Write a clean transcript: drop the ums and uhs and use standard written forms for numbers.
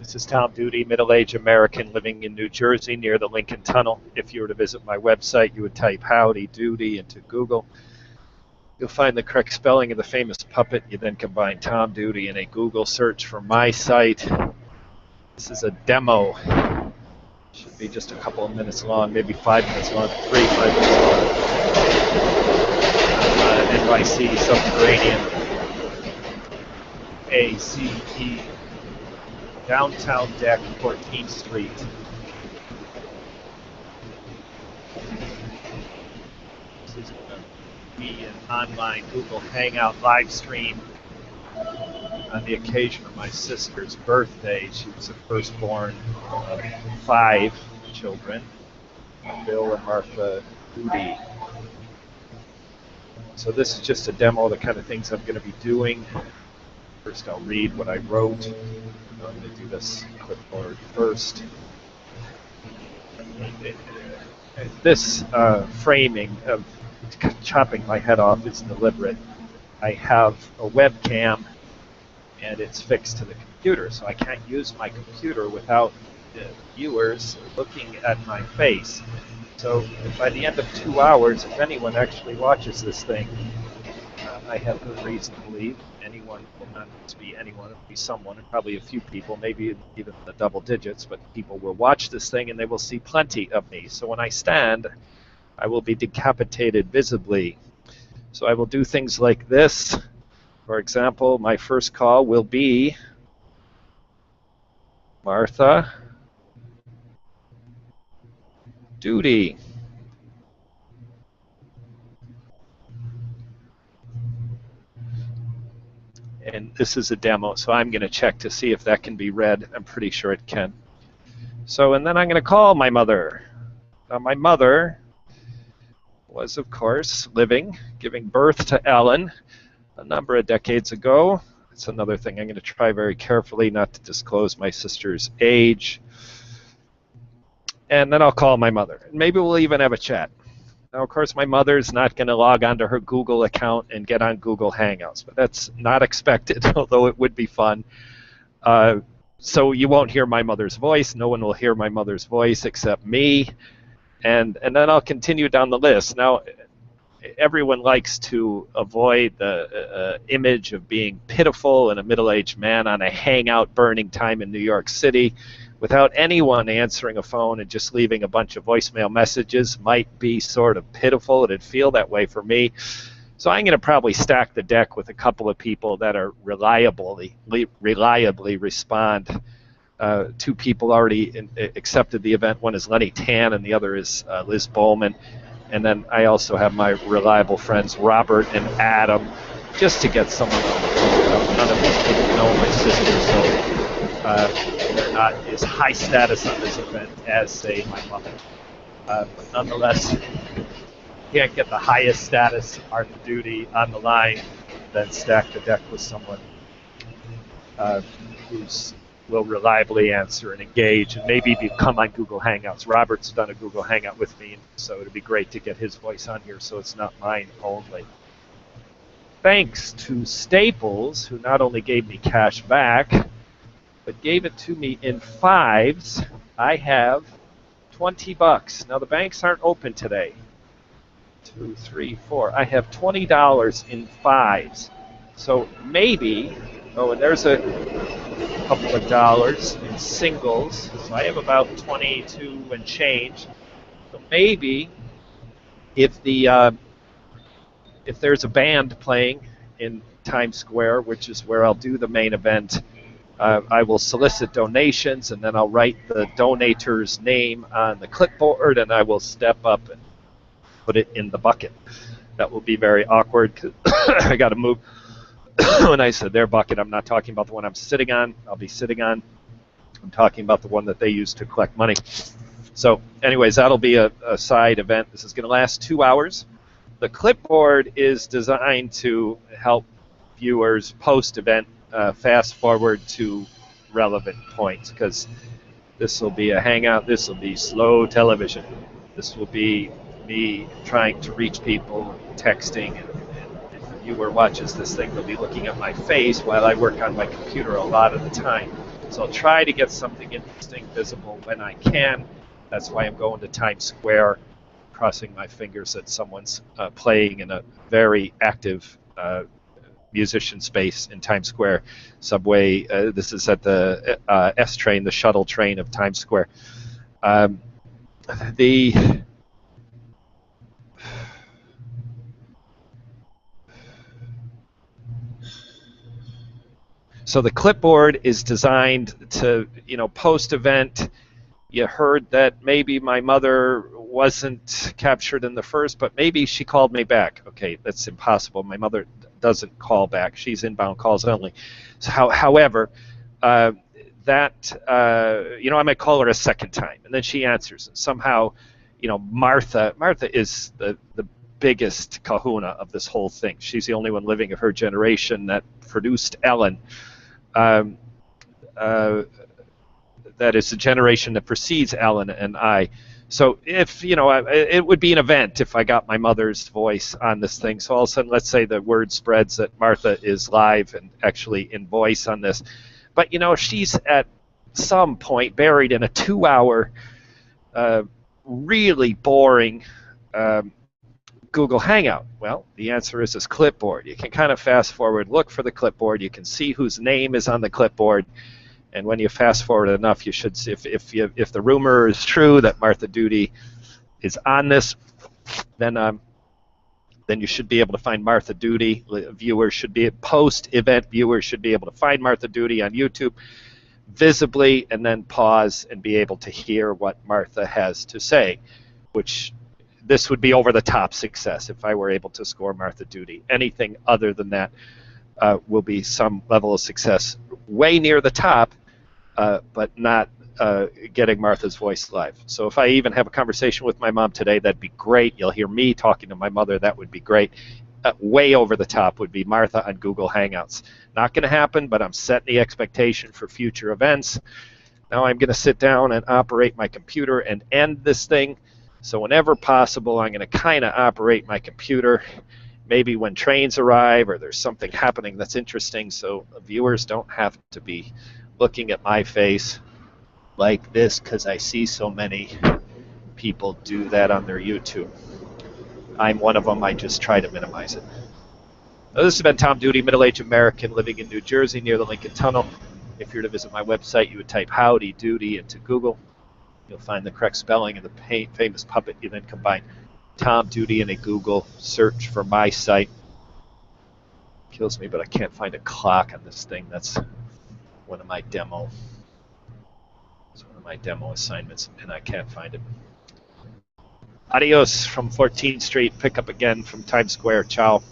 This is Tom Doody, middle-aged American living in New Jersey near the Lincoln Tunnel. If you were to visit my website, you would type Howdy Doody into Google. You'll find the correct spelling of the famous puppet. You then combine Tom Doody in a Google search for my site. This is a demo. Should be just a couple of minutes long, maybe 5 minutes long, 5 minutes long. NYC subterranean ACE. Downtown deck, 14th Street. This is going to be an online Google Hangout live stream on the occasion of my sister's birthday. She was the firstborn of 5 children, Bill and Martha Doody. So this is just a demo of the kind of things I'm going to be doing. First I'll read what I wrote. I'm going to do this clipboard first. This framing of chopping my head off is deliberate. I have a webcam and it's fixed to the computer, so I can't use my computer without the viewers looking at my face. So by the end of 2 hours, if anyone actually watches this thing, I have good reason to believe anyone will not just be anyone, it will be someone, and probably a few people, maybe even the double digits, but people will watch this thing and they will see plenty of me. So when I stand, I will be decapitated visibly. So I will do things like this. For example, my first call will be Martha Doody. And this is a demo, so I'm going to check to see if that can be read. I'm pretty sure it can. So, and then I'm going to call my mother. Now, my mother was, of course, living, giving birth to Ellen a number of decades ago. It's another thing I'm going to try very carefully not to disclose my sister's age. And then I'll call my mother. And maybe we'll even have a chat. Now, of course, my mother's not going to log onto her Google account and get on Google Hangouts, but that's not expected, although it would be fun. So you won't hear my mother's voice. No one will hear my mother's voice except me. And then I'll continue down the list. Now, everyone likes to avoid the image of being pitiful and a middle-aged man on a hangout burning time in New York City without anyone answering a phone and just leaving a bunch of voicemail messages might be sort of pitiful. It'd feel that way for me. So I'm going to probably stack the deck with a couple of people that are reliably respond. 2 people already accepted the event. One is Lenny Tan and the other is Liz Bowman. And then I also have my reliable friends Robert and Adam, just to get someone on the phone. None of these people know my sister, so they're not as high status on this event as, say, my mother. But nonetheless, can't get the highest status Martha Doody on the line, then stack the deck with someone who's will reliably answer and engage, and maybe become on Google Hangouts. Robert's done a Google Hangout with me, so it'd be great to get his voice on here so it's not mine only. Thanks to Staples, who not only gave me cash back, but gave it to me in 5s, I have $20. Now, the banks aren't open today. 2, 3, 4. I have $20 in 5s. So maybe, oh, and there's a couple of dollars in singles. So I have about 22 and change. So maybe if there's a band playing in Times Square, which is where I'll do the main event, I will solicit donations, and then I'll write the donator's name on the clipboard, and I will step up and put it in the bucket. That will be very awkward, because I got to move. When I said their bucket, I'm not talking about the one I'm sitting on. I'll be sitting on. I'm talking about the one that they use to collect money. So anyways, that'll be a side event. This is going to last 2 hours. The clipboard is designed to help viewers post-event fast forward to relevant points, because this will be a hangout. This will be slow television. This will be me trying to reach people, texting, and if the viewer watches this thing, they'll be looking at my face while I work on my computer a lot of the time. So I'll try to get something interesting visible when I can. That's why I'm going to Times Square, crossing my fingers that someone's playing in a very active musician space in Times Square subway. This is at the S train, the shuttle train of Times Square. Um, the So the clipboard is designed to, post-event. You heard that maybe my mother wasn't captured in the first, but maybe she called me back. Okay, that's impossible. My mother doesn't call back. She's inbound calls only. So, however, I might call her a second time, and then she answers. And somehow, Martha is the biggest kahuna of this whole thing. She's the only one living of her generation that produced Ellen. That is the generation that precedes Ellen and I. So if, it would be an event if I got my mother's voice on this thing. So all of a sudden, let's say the word spreads that Martha is live and actually in voice on this. But, she's at some point buried in a 2-hour, really boring Google Hangout. Well, the answer is this clipboard. You can kind of fast forward, look for the clipboard. You can see whose name is on the clipboard. And when you fast forward enough, you should see if the rumor is true that Martha Doody is on this, then you should be able to find Martha Doody. Viewers should be post-event viewers should be able to find Martha Doody on YouTube visibly, and then pause and be able to hear what Martha has to say, which this would be over-the-top success if I were able to score Martha Doody. Anything other than that will be some level of success way near the top, but not getting Martha's voice live. So if I even have a conversation with my mom today, that'd be great. You'll hear me talking to my mother. That would be great. Way over the top would be Martha on Google Hangouts. Not going to happen, but I'm setting the expectation for future events. Now I'm going to sit down and operate my computer and end this thing. So whenever possible, I'm going to kind of operate my computer, maybe when trains arrive or there's something happening that's interesting, so viewers don't have to be looking at my face like this, because I see so many people do that on their YouTube. I'm one of them. I just try to minimize it. Now, this has been Tom Doody, middle-aged American living in New Jersey near the Lincoln Tunnel. If you were to visit my website, you would type Howdy Doody into Google. You'll find the correct spelling of the famous puppet. You then combine Tom Doody in a Google search for my site. Kills me, but I can't find a clock on this thing. That's one of my demo. It's one of my demo assignments, and I can't find it. Adios from 14th Street. Pick up again from Times Square. Ciao.